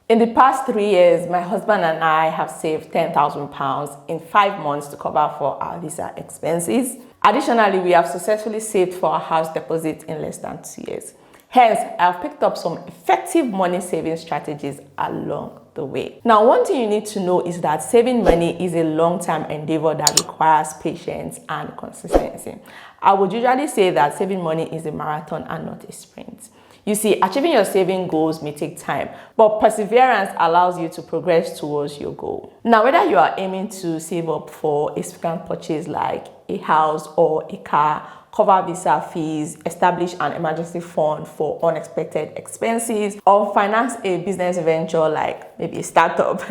In the past 3 years, my husband and I have saved £10,000 in 5 months to cover for our visa expenses. Additionally, we have successfully saved for our house deposit in less than 2 years. Hence, I've picked up some effective money saving strategies along the way. Now, one thing you need to know is that saving money is a long-term endeavor that requires patience and consistency. I would usually say that saving money is a marathon and not a sprint. You see, achieving your saving goals may take time, but perseverance allows you to progress towards your goal. Now, whether you are aiming to save up for a significant purchase like a house or a car, cover visa fees, establish an emergency fund for unexpected expenses, or finance a business venture like maybe a startup,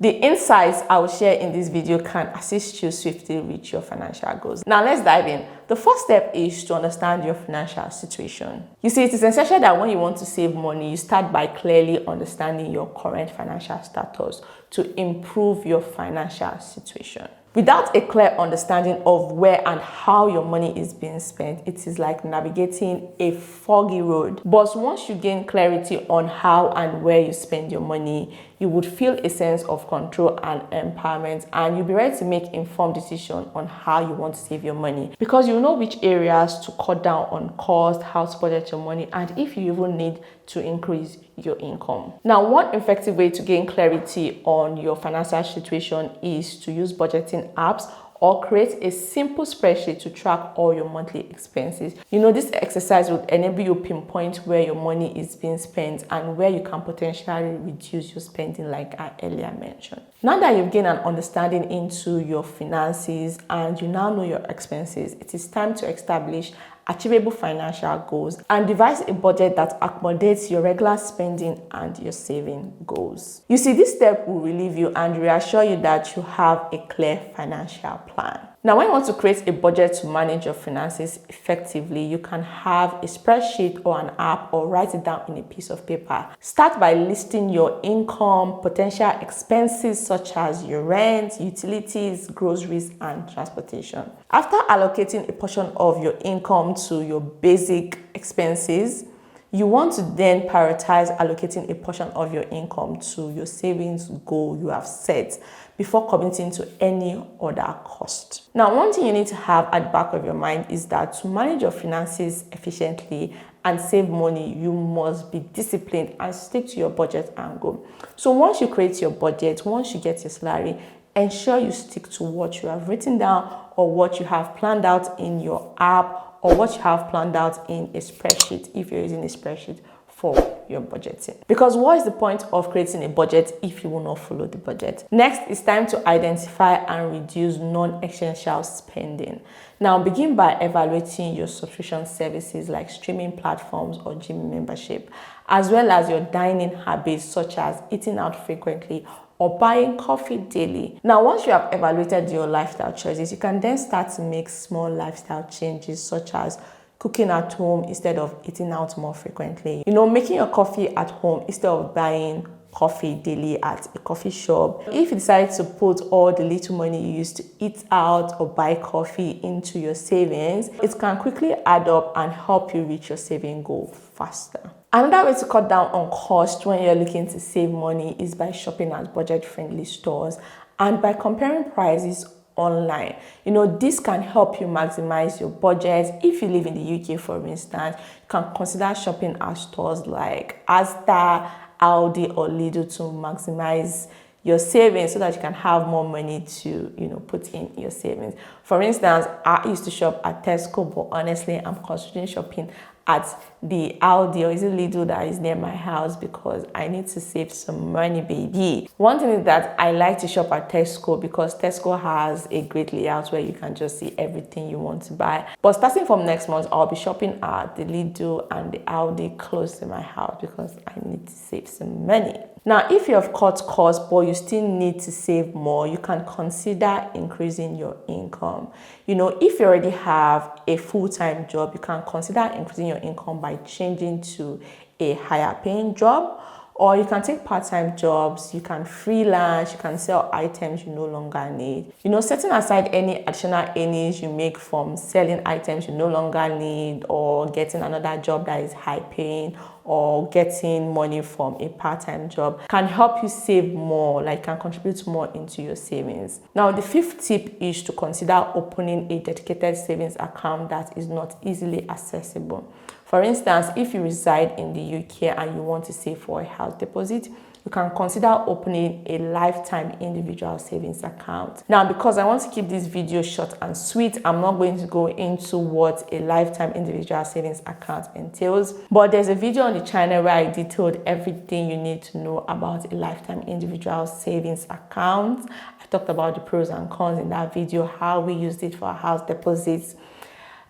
the insights I will share in this video can assist you swiftly reach your financial goals. Now let's dive in. The first step is to understand your financial situation. You see, it is essential that when you want to save money, you start by clearly understanding your current financial status to improve your financial situation. Without a clear understanding of where and how your money is being spent, it is like navigating a foggy road. But once you gain clarity on how and where you spend your money, you would feel a sense of control and empowerment, and you'll be ready to make informed decisions on how you want to save your money, because you know which areas to cut down on cost, how to budget your money, and if you even need to increase your income. Now, one effective way to gain clarity on your financial situation is to use budgeting apps or create a simple spreadsheet to track all your monthly expenses. You know, this exercise will enable you to pinpoint where your money is being spent and where you can potentially reduce your spending, like I earlier mentioned. Now that you've gained an understanding into your finances and you now know your expenses, it is time to establish achievable financial goals and devise a budget that accommodates your regular spending and your saving goals. You see, this step will relieve you and reassure you that you have a clear financial plan. Now, when you want to create a budget to manage your finances effectively, you can have a spreadsheet or an app or write it down in a piece of paper. Start by listing your income, potential expenses such as your rent, utilities, groceries, and transportation. After allocating a portion of your income to your basic expenses, you want to then prioritize allocating a portion of your income to your savings goal you have set before committing to any other cost. Now, one thing you need to have at the back of your mind is that to manage your finances efficiently and save money, you must be disciplined and stick to your budget and goal. So once you create your budget, once you get your salary, ensure you stick to what you have written down or what you have planned out in your app or what you have planned out in a spreadsheet if you're using a spreadsheet for your budgeting. Because what is the point of creating a budget if you will not follow the budget? Next, it's time to identify and reduce non-essential spending. Now, begin by evaluating your subscription services like streaming platforms or gym membership, as well as your dining habits such as eating out frequently or buying coffee daily. Now, once you have evaluated your lifestyle choices, you can then start to make small lifestyle changes such as cooking at home instead of eating out more frequently. You know, making your coffee at home instead of buying coffee daily at a coffee shop. If you decide to put all the little money you used to eat out or buy coffee into your savings, it can quickly add up and help you reach your saving goal faster. Another way to cut down on cost when you're looking to save money is by shopping at budget-friendly stores and by comparing prices online. You know, this can help you maximize your budget. If you live in the UK, for instance, you can consider shopping at stores like Asda, Aldi, or Lidl to maximize your savings so that you can have more money to, put in your savings. For instance, I used to shop at Tesco, but honestly, I'm considering shopping at the Aldi or is it Lidl that is near my house because I need to save some money, baby. One thing is that I like to shop at Tesco because Tesco has a great layout where you can just see everything you want to buy. But starting from next month, I'll be shopping at the Lidl and the Aldi close to my house because I need to save some money. Now, if you have cut costs but you still need to save more, you can consider increasing your income. You know, if you already have a full-time job, you can consider increasing your income by changing to a higher paying job, or you can take part-time jobs, you can freelance, you can sell items you no longer need. You know, setting aside any additional earnings you make from selling items you no longer need or getting another job that is high paying or getting money from a part-time job can help you save more, like can contribute more into your savings. Now, the fifth tip is to consider opening a dedicated savings account that is not easily accessible. For instance, if you reside in the UK and you want to save for a house deposit, you can consider opening a lifetime individual savings account. Now, because I want to keep this video short and sweet, I'm not going to go into what a lifetime individual savings account entails, but there's a video on the channel where I detailed everything you need to know about a lifetime individual savings account. I talked about the pros and cons in that video, how we used it for our house deposits.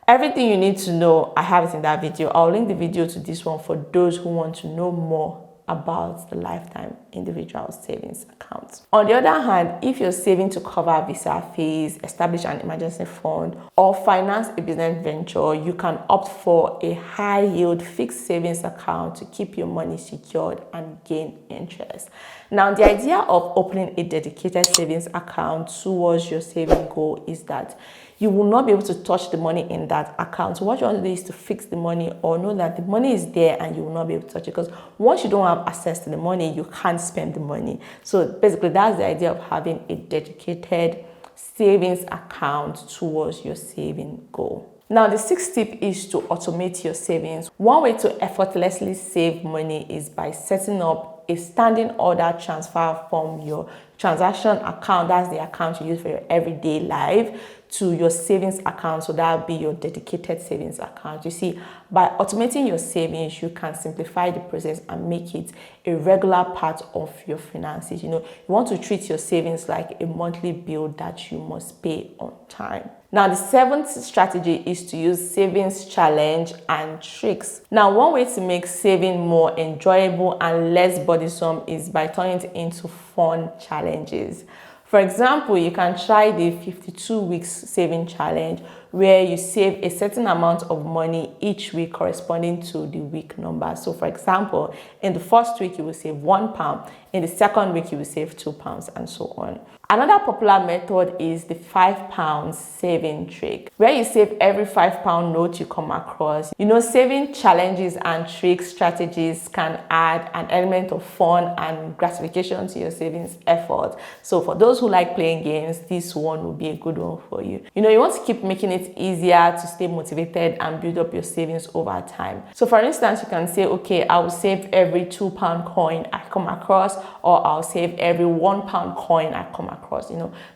Everything you need to know, I have it in that video. I'll link the video to this one for those who want to know more about the lifetime individual savings account. On the other hand, if you're saving to cover visa fees, establish an emergency fund, or finance a business venture, you can opt for a high yield fixed savings account to keep your money secured and gain interest. Now, the idea of opening a dedicated savings account towards your saving goal is that you will not be able to touch the money in that account. So what you want to do is to fix the money or know that the money is there and you will not be able to touch it, because once you don't have access to the money, you can't spend the money. So basically, that's the idea of having a dedicated savings account towards your saving goal. Now, the sixth tip is to automate your savings. One way to effortlessly save money is by setting up a standing order transfer from your transaction account, that's the account you use for your everyday life, to your savings account. So that would be your dedicated savings account. You see, by automating your savings, you can simplify the process and make it a regular part of your finances. You want to treat your savings like a monthly bill that you must pay on time. Now, the seventh strategy is to use savings challenge and tricks. Now, one way to make saving more enjoyable and less burdensome is by turning it into fun challenges. For example, you can try the 52 weeks saving challenge, where you save a certain amount of money each week corresponding to the week number. So for example, in the first week, you will save £1. In the second week, you will save £2 and so on. Another popular method is the £5 saving trick, where you save every £5 note you come across. Saving challenges and trick strategies can add an element of fun and gratification to your savings effort. So for those who like playing games, this one will be a good one for you. You want to keep making it easier to stay motivated and build up your savings over time. So for instance, you can say, okay, I will save every £2 coin I come across, or I'll save every £1 coin I come across.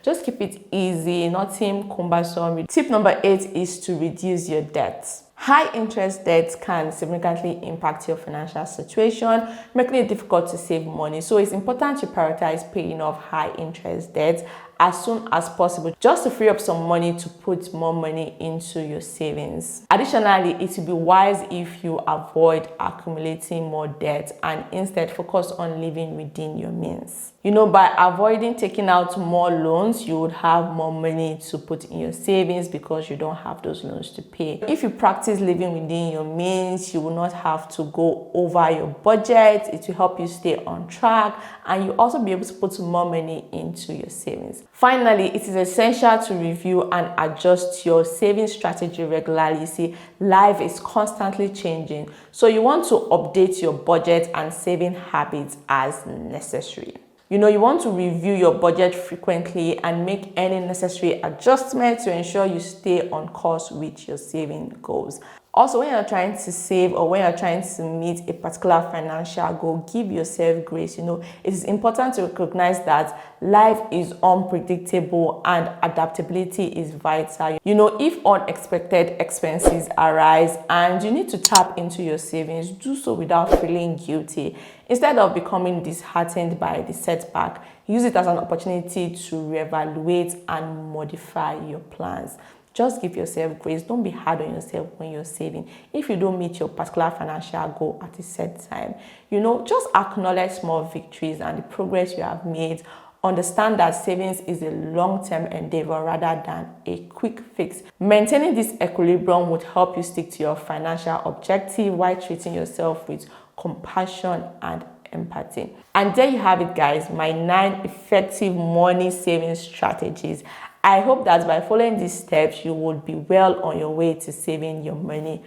Just keep it easy, nothing cumbersome. Tip number 8 is to reduce your debts. High interest debts can significantly impact your financial situation, making it difficult to save money. So it's important to prioritize paying off high interest debts as soon as possible, just to free up some money to put more money into your savings. Additionally, it will be wise if you avoid accumulating more debt and instead focus on living within your means. By avoiding taking out more loans, you would have more money to put in your savings because you don't have those loans to pay. If you practice living within your means, you will not have to go over your budget. It will help you stay on track, and you also be able to put more money into your savings. Finally, it is essential to review and adjust your saving strategy regularly. You see, life is constantly changing, so you want to update your budget and saving habits as necessary. You want to review your budget frequently and make any necessary adjustments to ensure you stay on course with your saving goals. Also, when you're trying to save or when you're trying to meet a particular financial goal, give yourself grace. It is important to recognize that life is unpredictable and adaptability is vital. If unexpected expenses arise and you need to tap into your savings, do so without feeling guilty. Instead of becoming disheartened by the setback, use it as an opportunity to reevaluate and modify your plans. Just give yourself grace. Don't be hard on yourself when you're saving. If you don't meet your particular financial goal at a set time, just acknowledge small victories and the progress you have made. Understand that savings is a long-term endeavor rather than a quick fix. Maintaining this equilibrium would help you stick to your financial objective while treating yourself with compassion and empathy. And there you have it, guys, my 9 effective money saving strategies. I hope that by following these steps, you would be well on your way to saving your money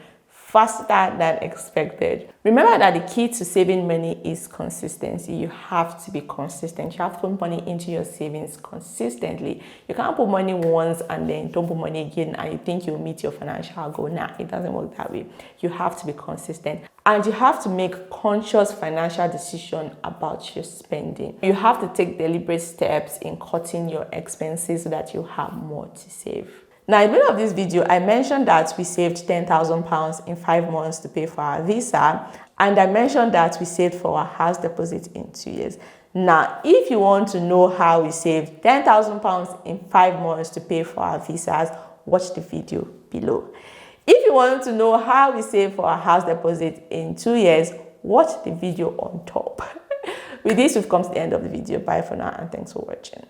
faster than expected. Remember that the key to saving money is consistency. You have to be consistent. You have to put money into your savings consistently. You can't put money once and then don't put money again and you think you'll meet your financial goal. Nah, it doesn't work that way. You have to be consistent and you have to make conscious financial decisions about your spending. You have to take deliberate steps in cutting your expenses so that you have more to save. Now, in the middle of this video, I mentioned that we saved £10,000 in 5 months to pay for our visa, and I mentioned that we saved for our house deposit in 2 years. Now, if you want to know how we saved £10,000 in 5 months to pay for our visas, watch the video below. If you want to know how we saved for our house deposit in 2 years, watch the video on top. With this, we've come to the end of the video. Bye for now, and thanks for watching.